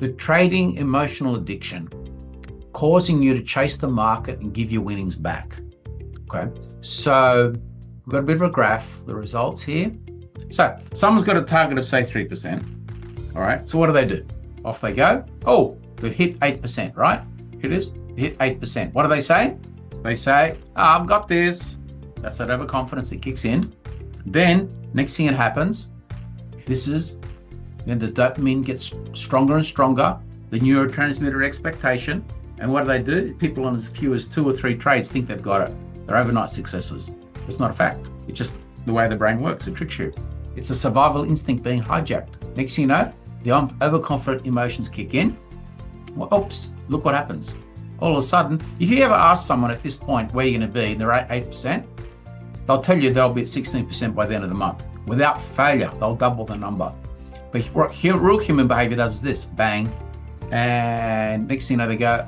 the trading emotional addiction, causing you to chase the market and give your winnings back. Okay, so we've got a bit of a graph, the results here. So someone's got a target of say 3%. All right, so what do? Off they go. Oh, they've hit 8%, right? Here it is, hit 8%. What do they say? They say, I've got this. That's that overconfidence that kicks in. Then next thing that happens, then the dopamine gets stronger and stronger, the neurotransmitter expectation. And what do? People on as few as 2 or 3 trades think they've got it. They're overnight successes. It's not a fact. It's just the way the brain works. It tricks you. It's a survival instinct being hijacked. Next thing you know, the overconfident emotions kick in. Well, oops, look what happens. All of a sudden, if you ever ask someone at this point where you're going to be, and they're at 8%, they'll tell you they'll be at 16% by the end of the month. Without failure, they'll double the number. But what real human behavior does is this, bang, and next thing you know, they go,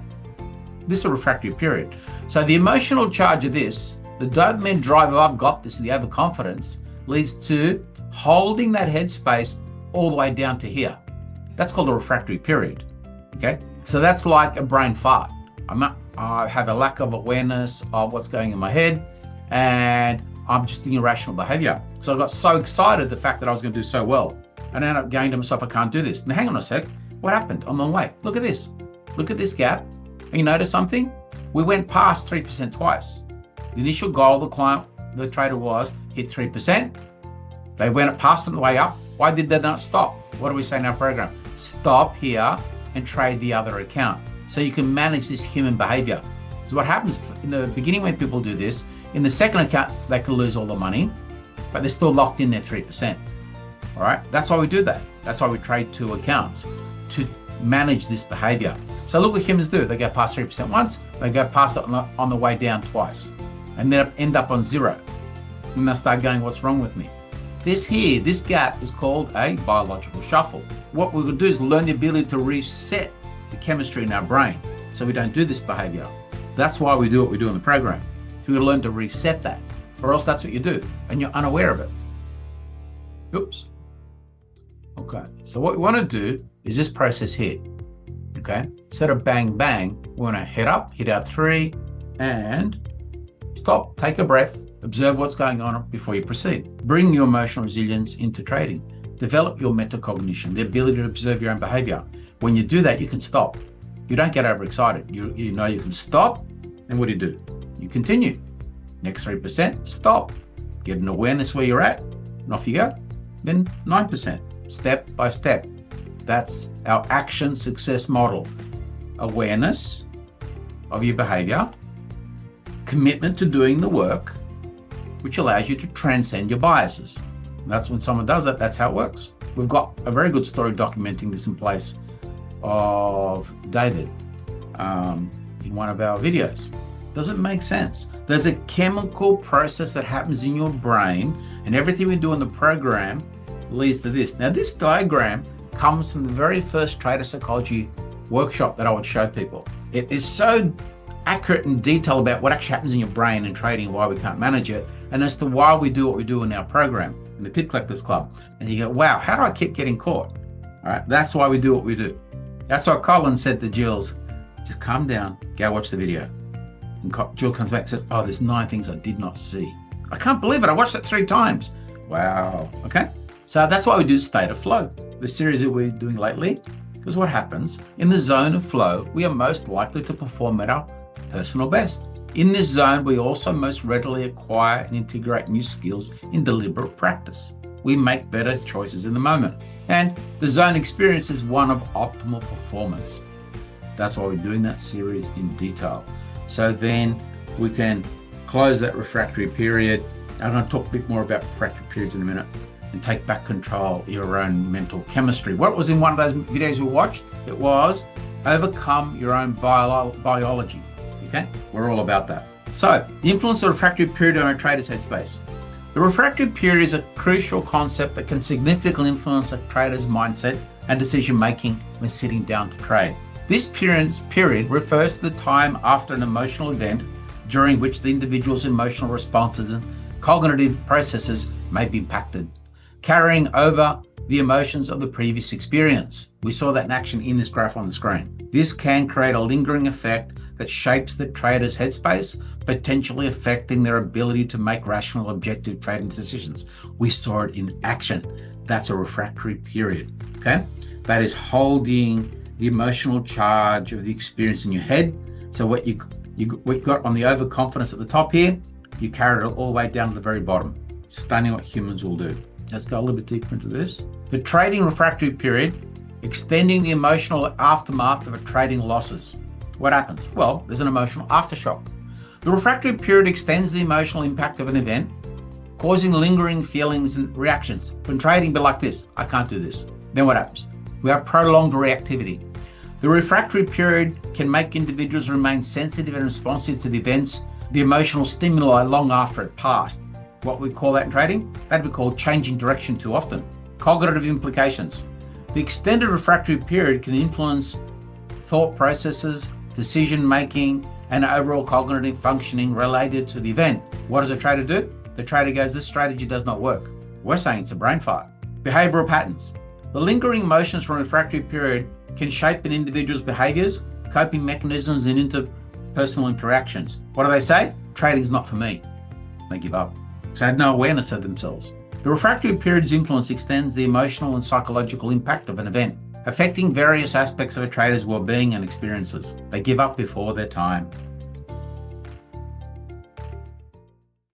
this is a refractory period. So the emotional charge of this, the dopamine drive of I've got this, the overconfidence, leads to holding that headspace all the way down to here. That's called a refractory period, okay? So that's like a brain fart. I have a lack of awareness of what's going in my head, and I'm just doing irrational behavior. So I got so excited the fact that I was going to do so well, and I ended up going to myself, I can't do this. Now hang on a sec, what happened? I'm on my way. Look at this. Look at this gap. And you notice something? We went past 3% twice. The initial goal of the client, the trader was hit 3%. They went past on the way up. Why did they not stop? What do we say in our program? Stop here and trade the other account. So you can manage this human behavior. So what happens in the beginning when people do this, in the second account, they can lose all the money, but they're still locked in their 3%. All right, that's why we do that. That's why we trade 2 accounts, to manage this behavior. So look what humans do. They go past 3% once, they go past it on the way down twice, and then end up on 0. And they'll start going, what's wrong with me? This gap is called a biological shuffle. What we will do is learn the ability to reset the chemistry in our brain so we don't do this behavior. That's why we do what we do in the program. So we learn to reset that, or else that's what you do, and you're unaware of it. Oops. Okay, so what we want to do is this process here. Okay, instead of bang, bang, we want to head up, hit our 3, and stop, take a breath, observe what's going on before you proceed. Bring your emotional resilience into trading. Develop your metacognition, the ability to observe your own behavior. When you do that, you can stop. You don't get overexcited. You know you can stop, and what do? You continue. Next 3%, stop. Get an awareness where you're at, and off you go. Then 9%, step by step. That's our action success model. Awareness of your behavior, commitment to doing the work, which allows you to transcend your biases. And that's when someone does that, that's how it works. We've got a very good story documenting this in place of David in one of our videos. Does it make sense? There's a chemical process that happens in your brain, and everything we do in the program leads to this. Now, this diagram comes from the very first trader psychology workshop that I would show people. It is so accurate and detailed about what actually happens in your brain in trading, why we can't manage it, and as to why we do what we do in our program, in the Pit Collectors Club. And you go, wow, how do I keep getting caught? All right, that's why we do what we do. That's why Colin said to Jules, just calm down, go watch the video. And Jules comes back and says, oh, there's 9 things I did not see. I can't believe it, I watched it 3 times. Wow, okay. So that's why we do State of Flow, the series that we're doing lately, because what happens, in the zone of flow, we are most likely to perform at our personal best. In this zone, we also most readily acquire and integrate new skills in deliberate practice. We make better choices in the moment. And the zone experience is one of optimal performance. That's why we're doing that series in detail. So then we can close that refractory period. I'm going to talk a bit more about refractory periods in a minute, and take back control of your own mental chemistry. What was in one of those videos we watched? It was overcome your own biology. Okay, we're all about that. So the influence of refractory period on a trader's headspace. The refractory period is a crucial concept that can significantly influence a trader's mindset and decision making when sitting down to trade. This period refers to the time after an emotional event during which the individual's emotional responses and cognitive processes may be impacted, carrying over the emotions of the previous experience. We saw that in action in this graph on the screen. This can create a lingering effect that shapes the trader's headspace, potentially affecting their ability to make rational, objective trading decisions. We saw it in action. That's a refractory period, okay? That is holding the emotional charge of the experience in your head. So what you got on the overconfidence at the top here, you carried it all the way down to the very bottom. Stunning what humans will do. Let's go a little bit deeper into this. The trading refractory period, extending the emotional aftermath of a trading losses. What happens? Well, there's an emotional aftershock. The refractory period extends the emotional impact of an event, causing lingering feelings and reactions. When trading, be like this, I can't do this. Then what happens? We have prolonged reactivity. The refractory period can make individuals remain sensitive and responsive to the events, the emotional stimuli long after it passed. What we call that in trading? That'd be called changing direction too often. Cognitive implications. The extended refractory period can influence thought processes, decision-making, and overall cognitive functioning related to the event. What does a trader do? The trader goes, this strategy does not work. We're saying it's a brain fart. Behavioral patterns. The lingering emotions from a refractory period can shape an individual's behaviors, coping mechanisms, and interpersonal interactions. What do they say? Trading's not for me. They give up. So they have no awareness of themselves. The refractory period's influence extends the emotional and psychological impact of an event, affecting various aspects of a trader's well-being and experiences. They give up before their time.